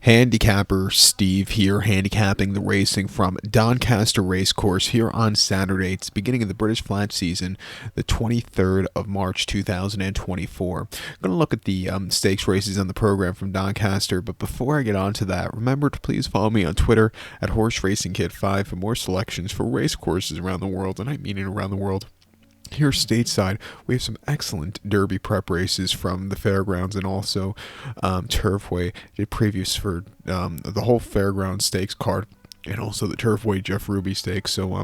Handicapper Steve here, handicapping the racing from Doncaster Racecourse here on Saturday. It's the beginning of the British Flat season, the 23rd of March 2024. I'm going to look at the stakes races on the program from Doncaster, but before I get on to that, remember to please follow me on Twitter at HorseRacingKid5 for more selections for race courses around the world, and I mean around the world. Here stateside, we have some excellent Derby prep races from the fairgrounds and also Turfway. Did previews for the whole fairgrounds stakes card and also the Turfway Jeff Ruby stakes. So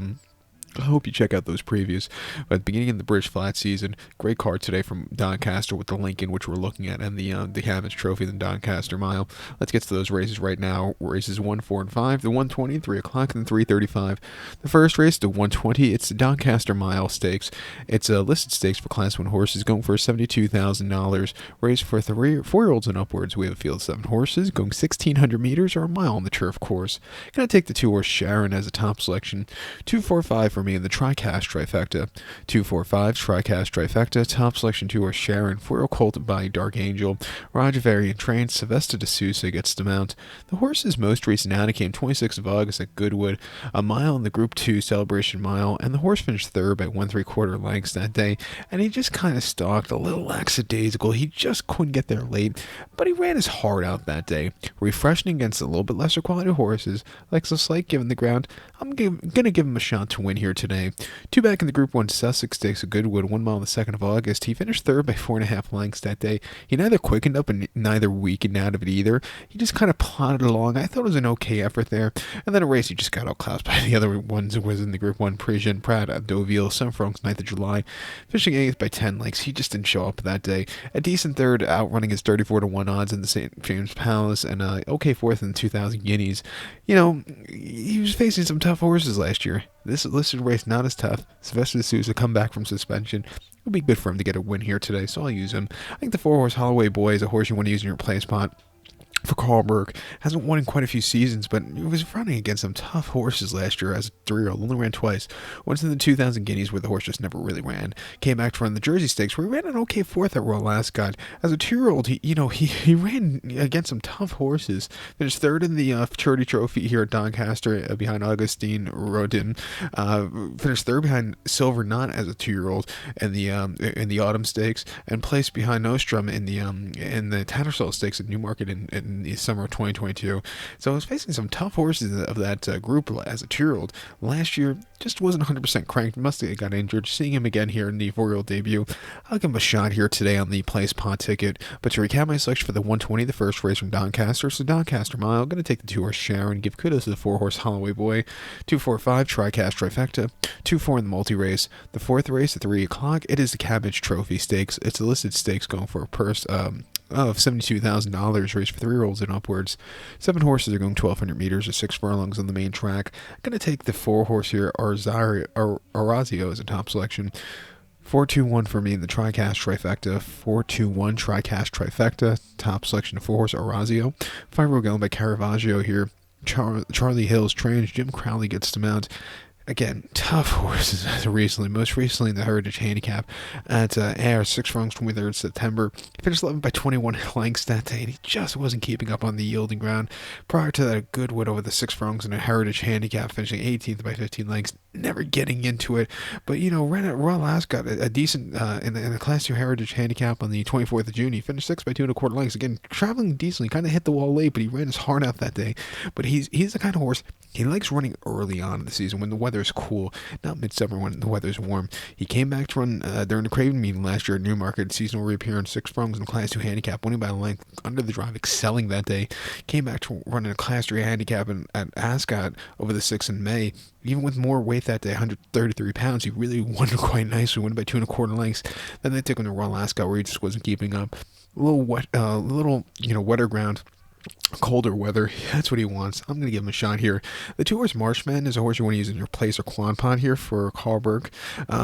I hope you check out those previews. But at the beginning of the British Flat season, great card today from Doncaster with the Lincoln, which we're looking at, and the Cammidge Trophy, the Doncaster Mile. Let's get to those races right now. Races 1, 4, and 5, the 120, 3 o'clock, and the 3:35. The first race, the 120, it's the Doncaster Mile Stakes. It's a listed stakes for Class 1 horses going for $72,000. Race for 4-year-olds and upwards. We have a field of 7 horses going 1,600 meters or a mile on the turf course. Going to take the 2-horse Sharon as a top selection. 2, 4, 5 for me in the TriCast Trifecta. 2, 4, 5 TriCast Trifecta. Top selection 2-horse Sharon. 4-year-old colt by Dark Angel. Roger Variant trained. Sylvester de Sousa gets the mount. The horse's most recent outing came 26th of August at Goodwood. A mile in the Group 2 Celebration Mile, and the horse finished third by 1 3/4 lengths that day, and he just kind of stalked a little lackadaisical. He just couldn't get there late, but he ran his heart out that day. Refreshing against a little bit lesser quality horses, like a slight given the ground. I'm going to give him a shot to win here today. 2 back in the Group 1 Sussex Stakes at Goodwood, 1 mile on the 2nd of August. He finished third by 4.5 lengths that day. He neither quickened up and neither weakened out of it either. He just kind of plodded along. I thought it was an okay effort there. And then a race he just got outclassed by the other ones. It was in the Group 1 Parisian Prat at Deauville, Saint-Francs, 9th of July. Finishing 8th by 10 lengths. He just didn't show up that day. A decent third, outrunning his 34-1 odds in the St. James Palace, and okay fourth in the 2,000 guineas. You know, he was facing some tough horses last year. This listed race not as tough. Sylvester de Sousa come back from suspension. It would be good for him to get a win here today, so I'll use him. I think the 4-horse Holloway Boy is a horse you want to use in your play spot. For Carl Burke, hasn't won in quite a few seasons, but he was running against some tough horses last year as a 3-year-old. Only ran twice. Once in the 2,000 guineas where the horse just never really ran. Came back to run the Jersey Stakes where he ran an okay fourth at Royal Ascot. As a 2-year-old, he ran against some tough horses. Finished third in the Futurity Trophy here at Doncaster behind Augustine Rodin. Finished third behind Silver Knot as a 2-year-old in the Autumn Stakes, and placed behind Nostrum in the Tattersall Stakes at Newmarket in the summer of 2022. So I was facing some tough horses of that group as a 2-year-old. Last year, just wasn't 100% cranked. Must have got injured. Seeing him again here in the 4-year-old debut, I'll give him a shot here today on the place pot ticket. But to recap my selection for the 120, the first race from Doncaster, so Doncaster Mile, I'm going to take the 2-horse Sharon, give kudos to the 4-horse Holloway Boy, 2, 4, 5 TriCast Trifecta, 2, 4 in the multi-race. The 4th race at 3 o'clock, it is the Cammidge Trophy Stakes. It's a listed stakes going for a purse of $72,000, race for 3-year-olds and upwards. 7 horses are going 1,200 meters or 6 furlongs on the main track. I'm going to take the 4-horse here, Orazio, as a top selection. 4-2-1 for me in the TriCast Trifecta. 4-2-1 TriCast Trifecta. Top selection of 4-horse Orazio. 5-year-old going by Caravaggio here. Charlie Hills trains. Jim Crowley gets to mount. Again, tough horses recently. Most recently in the Heritage Handicap at Ayr, 6 furlongs, 23rd September. He finished 11 by 21 lengths that day, and he just wasn't keeping up on the yielding ground. Prior to that, a Goodwood over the 6 furlongs in a Heritage Handicap, finishing 18th by 15 lengths, never getting into it. But, ran at Royal Ascot, a decent, in the Class 2 Heritage Handicap on the 24th of June. He finished 6 by 2 1/4 lengths. Again, traveling decently, kind of hit the wall late, but he ran his heart out that day. But he's the kind of horse, he likes running early on in the season when the weather's cool, not midsummer when the weather's warm. He came back to run during the Craven meeting last year at Newmarket, seasonal reappearance, 6 furlongs in Class 2 Handicap, winning by a length under the drive, excelling that day. Came back to run in a Class 3 Handicap at Ascot over the 6th in May. Even with more weight that day, 133 pounds, he really won quite nicely, won by 2 1/4 lengths. Then they took him to Royal Ascot where he just wasn't keeping up. A little wet, wetter ground. Colder weather, that's what he wants. I'm going to give him a shot here. The 2-horse Marshman is a horse you want to use in your place or Quanpon here for Carl Burke.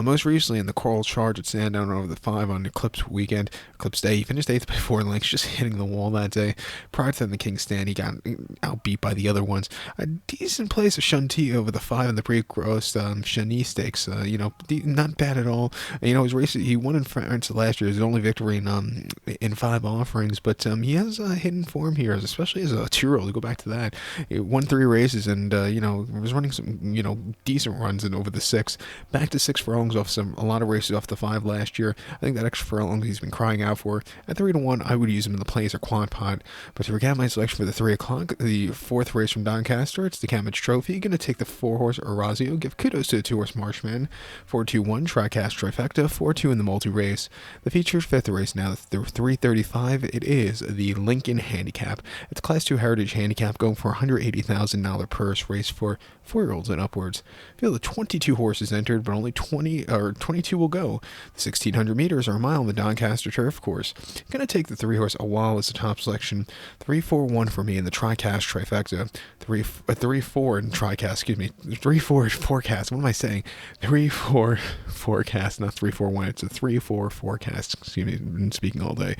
Most recently in the Coral Charge at Sandown over the 5 on Eclipse Day, he finished 8th by 4 lengths, just hitting the wall that day. Prior to the King's Stand, he got outbeat by the other ones. A decent place of Shanti over the 5 in the pre-gross Shani Stakes. Not bad at all. His race, he won in France last year. His only victory in 5 offerings, but he has hidden form here, especially especially as a 2-year-old. To go back to that, he won 3 races and was running some decent runs in over the 6. Back to 6 furlongs off a lot of races off the 5 last year. I think that extra furlong he's been crying out for. At 3-1, I would use him in the plays or quad pot. But to recap my selection for the 3 o'clock, the 4th race from Doncaster, it's the Cammidge Trophy. Going to take the 4-horse Orazio. Give kudos to the 2-horse Marshman. 4-2-1 Tricast Trifecta. 4-2 in the multi-race. The featured 5th race now, the 335. It is the Lincoln Handicap. It's Class 2 Heritage Handicap going for $180,000 purse race for 4-year-olds and upwards. Feel the 22 horses entered, but only 22 will go. The 1,600 meters or a mile on the Doncaster Turf Course. Going to take the 3-horse Awal as the top selection. 3-4-1 for me in the Tricast Trifecta. 3-4 in Tricast, excuse me. 3-4 forecast. What am I saying? 3-4 forecast, not 3-4-1. It's a 3-4 forecast. Excuse me, been speaking all day.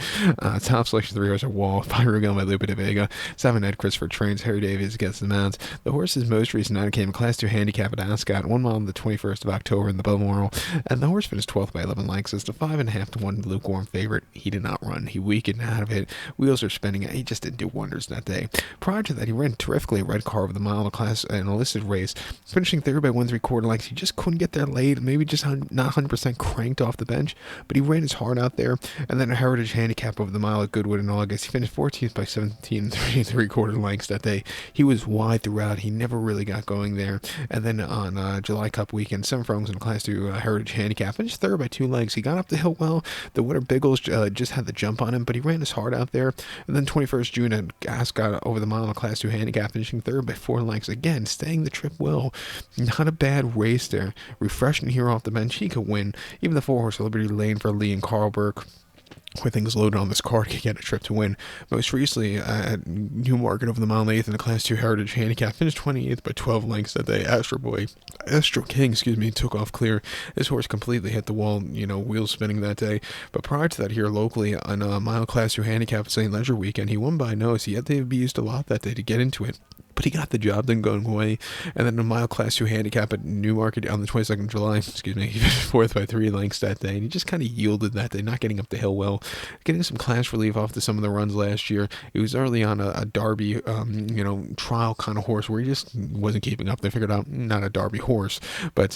Top selection 3-horse Awal. 5 Rugal by Lupa de Vega. 7 Ed Christopher Trains. Harry Davies gets the mounts. The horse's most recent out came Class 2 Handicap at Ascot. 1 mile on the 21st of October in the Balmoral. And the horse finished 12th by 11 lengths as the 5.5-1 lukewarm favorite. He did not run. He weakened out of it. Wheels are spinning. He just didn't do wonders that day. Prior to that, he ran terrifically at Red Car over the mile in a class an illicit race, finishing 3rd by 1 3/4 lengths. He just couldn't get there late. Maybe just not 100% cranked off the bench, but he ran his heart out there. And then a Heritage Handicap over the mile at Goodwood in August. He finished 14th by 17 3/4 lengths that day. He was wide throughout. He never really got going there. And then on July Cup weekend, 7 furlongs in a Class 2 Heritage Handicap, finished 3rd by 2 lengths. He got up the hill well. The winner Biggles just had the jump on him, but he ran his heart out there. And then 21st June at Ascot over the mile in a Class 2 Handicap, finishing 3rd by 4 lengths. Again, staying the trip well. Not a bad race there. Refreshing here off the bench. He could win. Even the 4-horse Liberty Lane for Lee and Carl Burke, with things loaded on this card, could get a trip to win. Most recently at Newmarket over the mile and 8th in the Class 2 Heritage Handicap, finished 28th by 12 lengths that day. Astro King, took off clear. This horse completely hit the wall, wheels spinning that day. But prior to that, here locally on a mile Class 2 Handicap at St. Leger Weekend, he won by a nose. He had to be used a lot that day to get into it, but he got the job done going away. And then a mile Class 2 Handicap at Newmarket on the 22nd of July, he finished 4th by 3 lengths that day, and he just kind of yielded that day, not getting up the hill well, getting some class relief off to some of the runs last year. He was early on a Derby, trial kind of horse where he just wasn't keeping up. They figured out not a Derby horse, but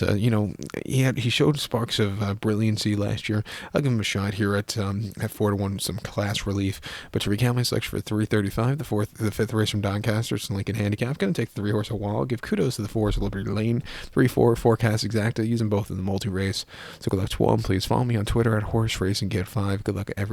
he showed sparks of brilliancy last year. I'll give him a shot here at 4-1, some class relief. But to recount my selection for 335, the 5th race from Doncaster, it's Lincoln Handicap. Going to take the 3-horse Awal. Give kudos to the 4-horse Liberty Lane. 3-4 forecast exacta. Use them both in the multi-race. So good luck to all. Please follow me on Twitter at Horse Racing Get 5. Good luck everyone.